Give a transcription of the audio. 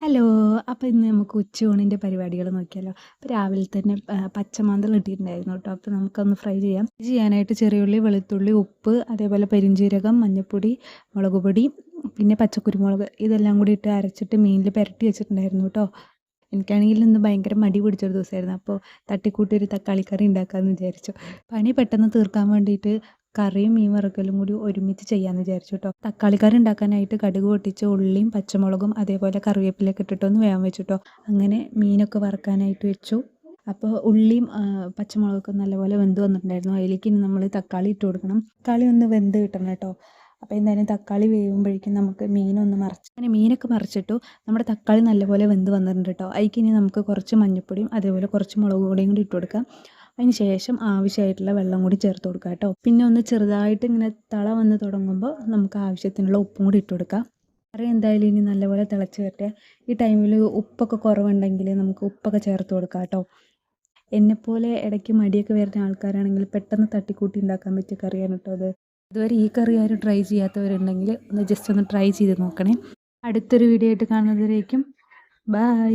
Hello. അപ്പോൾ ഇന്ന് നമുക്ക് ഉച്ചയൂണിൻ്റെ പരിപാടികൾ നോക്കിയാലോ. അപ്പോൾ രാവിലെ തന്നെ പച്ചമാന്തൽ ഇട്ടിട്ടുണ്ടായിരുന്നു കേട്ടോ. അപ്പോൾ നമുക്കൊന്ന് ഫ്രൈ ചെയ്യാനായിട്ട് ചെറിയുള്ളി, വെളുത്തുള്ളി, ഉപ്പ്, അതേപോലെ പെരിഞ്ജീരകം, മഞ്ഞൾപ്പൊടി, മുളക് പൊടി, പിന്നെ പച്ചക്കുരുമുളക് ഇതെല്ലാം കൂടി ഇട്ട് അരച്ചിട്ട് മീനിൽ പുരട്ടി വെച്ചിട്ടുണ്ടായിരുന്നു കേട്ടോ. എനിക്കാണെങ്കിൽ ഇന്ന് ഭയങ്കര മടി പിടിച്ചൊരു ദിവസമായിരുന്നു. അപ്പോൾ തട്ടിക്കൂട്ടി ഒരു തക്കാളി കറി ഉണ്ടാക്കാമെന്ന് വിചാരിച്ചു. പണി പെട്ടെന്ന് തീർക്കാൻ വേണ്ടിയിട്ട് കറിയും മീൻ വറുക്കലും കൂടി ഒരുമിച്ച് ചെയ്യാമെന്ന് വിചാരിച്ചു കേട്ടോ. തക്കാളി കറി ഉണ്ടാക്കാനായിട്ട് കടുക് പൊട്ടിച്ച് ഉള്ളിയും പച്ചമുളകും അതേപോലെ കറിവേപ്പിലൊക്കെ ഇട്ടിട്ടൊന്ന് വേഗം വെച്ചു കേട്ടോ. അങ്ങനെ മീനൊക്കെ വറുക്കാനായിട്ട് വെച്ചു. അപ്പോൾ ഉള്ളിയും പച്ചമുളകൊക്കെ നല്ലപോലെ വെന്ത് വന്നിട്ടുണ്ടായിരുന്നു. അതിലേക്ക് ഇനി നമ്മൾ തക്കാളി ഇട്ട് കൊടുക്കണം. തക്കാളി ഒന്ന് വെന്ത് കിട്ടണം കേട്ടോ. അപ്പോൾ എന്തായാലും തക്കാളി വേവുമ്പോഴേക്കും നമുക്ക് അങ്ങനെ മീനൊക്കെ മറിച്ചിട്ടു. നമ്മുടെ തക്കാളി നല്ലപോലെ വെന്ത് വന്നിട്ടുണ്ട് കേട്ടോ. അതിലേക്ക് ഇനി നമുക്ക് കുറച്ച് മഞ്ഞൾപ്പൊടിയും അതേപോലെ കുറച്ച് മുളക് പൊടിയും കൂടി ഇട്ട് കൊടുക്കാം. അതിന് ശേഷം ആവശ്യമായിട്ടുള്ള വെള്ളം കൂടി ചേർത്ത് കൊടുക്കുക കേട്ടോ. പിന്നെ ഒന്ന് ചെറുതായിട്ട് ഇങ്ങനെ തള വന്ന് തുടങ്ങുമ്പോൾ നമുക്ക് ആവശ്യത്തിനുള്ള ഉപ്പും കൂടി ഇട്ട് കൊടുക്കാം. കറി എന്തായാലും ഇനി നല്ലപോലെ തിളച്ച് വരട്ടെ. ഈ ടൈമിൽ ഉപ്പൊക്കെ കുറവുണ്ടെങ്കിൽ നമുക്ക് ഉപ്പൊക്കെ ചേർത്ത് കൊടുക്കാം കേട്ടോ. എന്നെപ്പോലെ ഇടയ്ക്ക് മടിയൊക്കെ വരുന്ന ആൾക്കാരാണെങ്കിൽ പെട്ടെന്ന് തട്ടിക്കൂട്ടി ഉണ്ടാക്കാൻ പറ്റിയ കറിയാണ് കേട്ടോ അത്. ഇതുവരെ ഈ കറി ആരും ട്രൈ ചെയ്യാത്തവരുണ്ടെങ്കിൽ ഒന്ന് ജസ്റ്റ് ഒന്ന് ട്രൈ ചെയ്ത് നോക്കണേ. അടുത്തൊരു വീഡിയോ ആയിട്ട് കാണുന്നതിലേക്കും ബൈ.